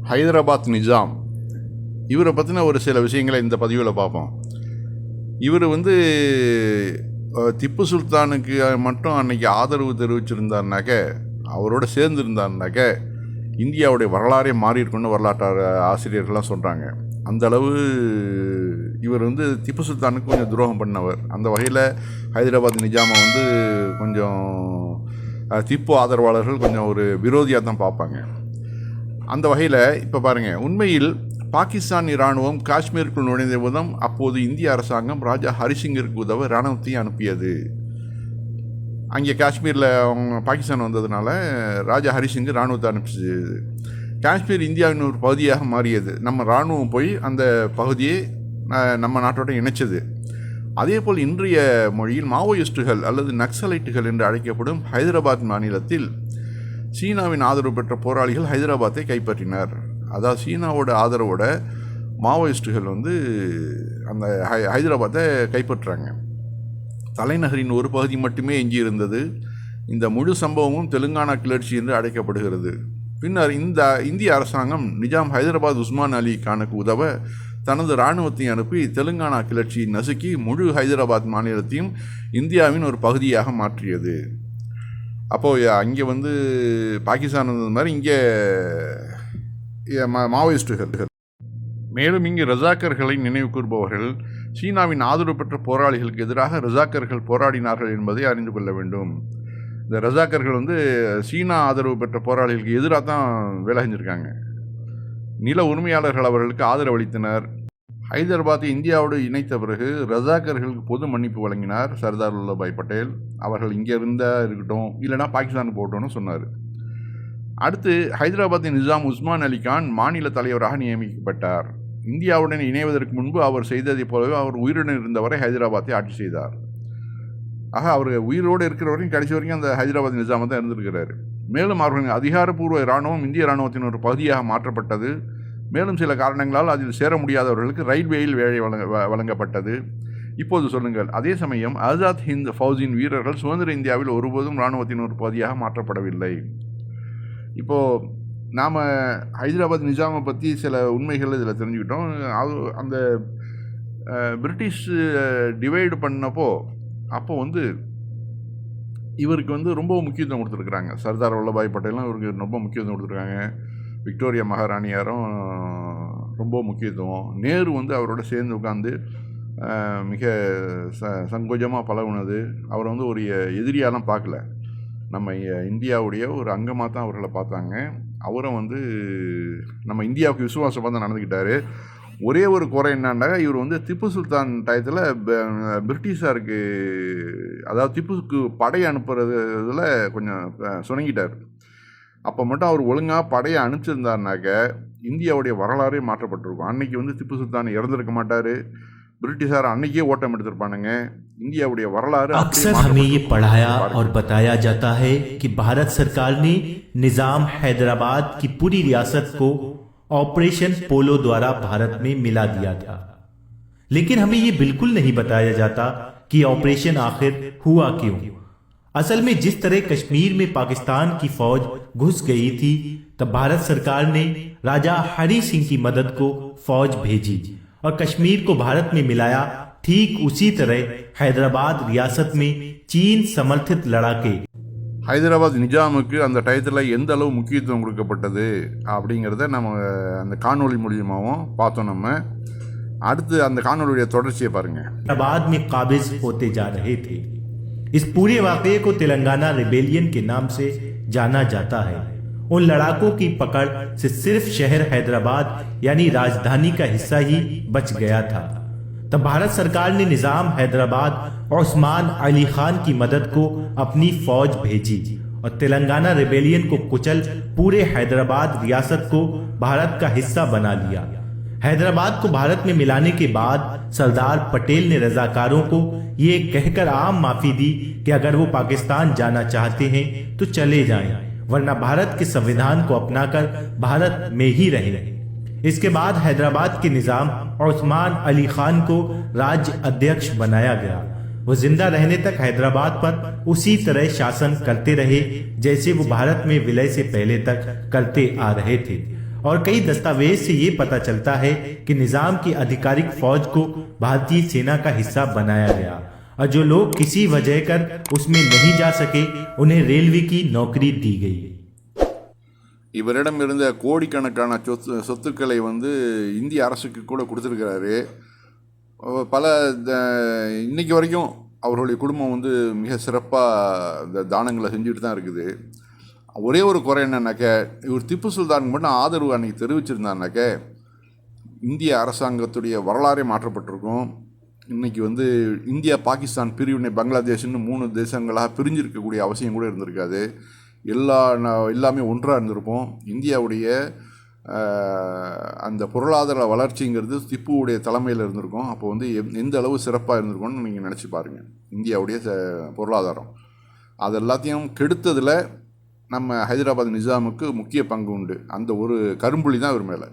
ஹைதராபாத் நிஜாம் இவரை பற்றின ஒரு சில விஷயங்களை இந்த பதிவில் பார்ப்போம். இவர் திப்பு சுல்தானுக்கு மட்டும் அன்றைக்கி ஆதரவு தெரிவிச்சிருந்தாருனாக்க, அவரோட சேர்ந்துருந்தாருனாக்க இந்தியாவுடைய வரலாறே மாறி இருக்குன்னு வரலாற்று ஆசிரியர்கள்லாம் சொல்கிறாங்க. அந்த அளவு இவர் திப்பு சுல்தானுக்கு கொஞ்சம் துரோகம் பண்ணவர். அந்த வகையில் ஹைதராபாத் நிஜாமை கொஞ்சம் திப்பு ஆதரவாளர்கள் கொஞ்சம் ஒரு விரோதியாக தான் பார்ப்பாங்க. அந்த வகையில் இப்போ பாருங்கள், உண்மையில் பாகிஸ்தான் இராணுவம் காஷ்மீருக்குள் நுழைந்த விதம் அப்போது இந்திய அரசாங்கம் ராஜா ஹரிசிங்கிற்கு உதவ இராணுவத்தையும் அனுப்பியது. அங்கே காஷ்மீரில் அவங்க பாகிஸ்தான் வந்ததுனால ராஜா ஹரிசிங்கு இராணுவத்தை அனுப்பிச்சு. காஷ்மீர் இந்தியாவின் ஒரு பகுதியாக மாறியது. நம்ம இராணுவம் போய் அந்த பகுதியை நம்ம நாட்டோட இணைச்சது. அதேபோல் இன்றைய மொழியில் மாவோயிஸ்டுகள் அல்லது நக்சலைட்டுகள் என்று அழைக்கப்படும் ஹைதராபாத் மாநிலத்தில் சீனாவின் ஆதரவு பெற்ற போராளிகள் ஹைதராபாத்தை கைப்பற்றினர். அதாவது சீனாவோட ஆதரவோட மாவோயிஸ்டுகள் அந்த ஹைதராபாத்தை கைப்பற்றாங்க. தலைநகரின் ஒரு பகுதி மட்டுமே எஞ்சி இருந்தது. இந்த முழு சம்பவமும் தெலுங்கானா கிளர்ச்சி என்று அழைக்கப்படுகிறது. பின்னர் இந்த இந்திய அரசாங்கம் நிஜாம் ஹைதராபாத் உஸ்மான் அலி கானுக்கு உதவ தனது இராணுவத்தை அனுப்பி தெலுங்கானா கிளர்ச்சியை நசுக்கி முழு ஹைதராபாத் மாநிலத்தையும் இந்தியாவின் ஒரு பகுதியாக மாற்றியது. அப்போது அங்கே பாகிஸ்தான் இருந்தது மாதிரி இங்கே மாவோயிஸ்டுகள். மேலும் இங்கு ரஜாக்கர்களை நினைவு கூறுபவர்கள் சீனாவின் ஆதரவு பெற்ற போராளிகளுக்கு எதிராக ரஜாக்கர்கள் போராடினார்கள் என்பதை அறிந்து கொள்ள வேண்டும். இந்த ரஜாக்கர்கள் சீனா ஆதரவு பெற்ற போராளிகளுக்கு எதிராக தான் வேலை செஞ்சுருக்காங்க. நில உரிமையாளர்கள் அவர்களுக்கு ஆதரவு அளித்தனர். ஹைதராபாத்தை இந்தியாவோடு இணைத்த பிறகு ரஜாக்கர்களுக்கு பொது மன்னிப்பு வழங்கினார் சர்தார் வல்லபாய் பட்டேல். அவர்கள் இங்கே இருந்தால் இருக்கட்டும், இல்லைனா பாகிஸ்தானுக்கு போகட்டும்னு சொன்னார். அடுத்து ஹைதராபாத்தின் நிஜாம் உஸ்மான் அலி கான் மாநில தலைவராக நியமிக்கப்பட்டார். இந்தியாவுடன் இணைவதற்கு முன்பு அவர் செய்ததைப் போலவே அவர் உயிருடன் இருந்தவரை ஹைதராபாத்தை ஆட்சி செய்தார். ஆக அவர் உயிரோடு இருக்கிற வரைக்கும் கடைசி வரைக்கும் அந்த ஹைதராபாத் நிஜாமை தான் இருந்திருக்கிறார். மேலும் அவர்களின் அதிகாரப்பூர்வ இராணுவம் இந்திய இராணுவத்தின் ஒரு பகுதியாக மாற்றப்பட்டது. மேலும் சில காரணங்களால் அதில் சேர முடியாதவர்களுக்கு ரயில்வேயில் வேலை வழங்கப்பட்டது. இப்போது சொல்லுங்கள், அதே சமயம் ஆசாத் ஹிந்த் ஃபௌஜின் வீரர்கள் சுதந்திர இந்தியாவில் ஒருபோதும் இராணுவத்தின் ஒரு பகுதியாக மாற்றப்படவில்லை. இப்போது நாம் ஹைதராபாத் நிஜாமை பற்றி சில உண்மைகள் இதில் தெரிஞ்சுக்கிட்டோம். அது அந்த பிரிட்டிஷ் டிவைடு பண்ணப்போ இவருக்கு ரொம்ப முக்கியத்துவம் கொடுத்துருக்குறாங்க. சர்தார் வல்லபாய் பட்டேலும் இவருக்கு ரொம்ப முக்கியத்துவம் கொடுத்துருக்காங்க. விக்டோரியா மகாராணியாரும் ரொம்ப முக்கியத்துவம். நேரு அவரோட சேர்ந்து உட்காந்து மிக சங்கோஜமாக பழகுனது. அவரை ஒரு எதிரியாலாம் பார்க்கல, நம்ம இந்தியாவுடைய ஒரு அங்கமாக தான் அவர்களை பார்த்தாங்க. அவரும் நம்ம இந்தியாவுக்கு விசுவாசமாக தான் நடந்துக்கிட்டார். ஒரே ஒரு குறை என்னன்னா, இவர் திப்பு சுல்தான் டயத்தில் பிரிட்டிஷாருக்கு, அதாவது திப்புக்கு படை அனுப்புறது இதில் கொஞ்சம் சுணங்கிட்டார். அப்போ மட்டும் அவர் ஒழுங்காக படையை அனுப்பிச்சிருந்தாருனாக்க இந்தியாவுடைய வரலாறே மாற்றப்பட்டிருக்கும். அன்னைக்கு திப்பு சுல்தான் இறந்துருக்க மாட்டார். ब्रिटिशर अन्ने ओटम எடுத்துப்பானுங்க இந்தியாவுடைய வரலாறு अक्सर हमें ये पढ़ाया और बताया जाता है कि भारत सरकार ने निजाम हैदराबाद की पूरी रियासत को ऑपरेशन पोलो द्वारा भारत में मिला दिया था, लेकिन हमें ये बिल्कुल नहीं बताया जाता कि ऑपरेशन आखिर हुआ क्यों। असल में जिस तरह कश्मीर में पाकिस्तान की फौज घुस गई थी, तब भारत सरकार ने राजा हरि सिंह की मदद को फौज भेजी और कश्मीर को भारत में मिलाया। ठीक उसी तरह हैदराबाद रियासत में चीन समर्थित लड़ाके ஹைதராபாத் நிஜாமுக்கு அந்த டயத்தில் எந்த அளவு முக்கியத்துவம் கொடுக்கப்பட்டது அப்படிங்கிறத நம்ம அந்த காணொளி மூலியமாகவும் பார்த்தோம். நம்ம அடுத்து அந்த காணொளியுடைய தொடர்ச்சியை பாருங்க. हैदराबाद में काबिज होते जा रहे थे। इस पूरे वाकये को तेलंगाना रिबेलियन के नाम से जाना जाता है। उन लड़ाकों की पकड़ से सिर्फ शहर हैदराबाद यानी राजधानी का हिस्सा ही बच गया था। तब भारत सरकार ने निजाम हैदराबाद और उस्मान अली खान की मदद को अपनी फौज भेजी और तेलंगाना रिबेलियन को कुचल पूरे हैदराबाद रियासत को भारत का हिस्सा बना लिया। हैदराबाद को भारत में मिलाने के बाद सरदार पटेल ने रजाकारों को ये कहकर आम माफी दी कि अगर वो पाकिस्तान जाना चाहते हैं तो चले जाएं, वरना भारत के संविधान को अपनाकर भारत में ही रहें। इसके बाद हैदराबाद के निजाम और उस्मान अली खान को राज्य अध्यक्ष बनाया गया। वो जिंदा रहने तक हैदराबाद पर उसी तरह शासन करते रहे जैसे वो भारत में विलय से पहले तक करते आ रहे थे। और कई दस्तावेज से ये पता चलता है कि निजाम की आधिकारिक फौज को भारतीय सेना का हिस्सा बनाया गया और जो लोग किसी वजह कर उसमें नहीं जा सके उन्हें रेलवे की नौकरी दी गई। இவரிடம் இருந்த கோடிக்கணக்கான சொத்துக்களை வந்து இந்திய அரசுக்கு கூட கொடுத்துருக்கிறாரு. பல இன்னைக்கு வரைக்கும் அவர்களுடைய குடும்பம் வந்து மிக சிறப்பாக இந்த தானங்களை செஞ்சுட்டு தான் இருக்குது. ஒரே ஒரு குறை என்னன்னாக்க, இவர் திப்பு சுல்தானுக்கு மட்டும் ஆதரவு அன்றைக்கி தெரிவிச்சிருந்தாருனாக்க இந்திய அரசாங்கத்துடைய வரலாறே மாற்றப்பட்டிருக்கும். இன்றைக்கி வந்து இந்தியா பாகிஸ்தான் பிரிவினை, பங்களாதேஷ்னு 3 தேசங்களாக பிரிஞ்சிருக்கக்கூடிய அவசியம் கூட இருந்திருக்காது. எல்லாமே ஒன்றாக இருந்திருப்போம். இந்தியாவுடைய அந்த பொருளாதார வளர்ச்சிங்கிறது திப்புவுடைய தலைமையில் இருந்திருக்கும். அப்போ வந்து எந்த அளவு சிறப்பாக இருந்திருக்கும்னு நீங்கள் நினச்சி பாருங்கள். இந்தியாவுடைய பொருளாதாரம் அது எல்லாத்தையும் கெடுத்ததில் நம்ம ஹைதராபாத் நிஜாமுக்கு முக்கிய பங்கு உண்டு. அந்த ஒரு கரும்புள்ளி தான் இவர் மேலே.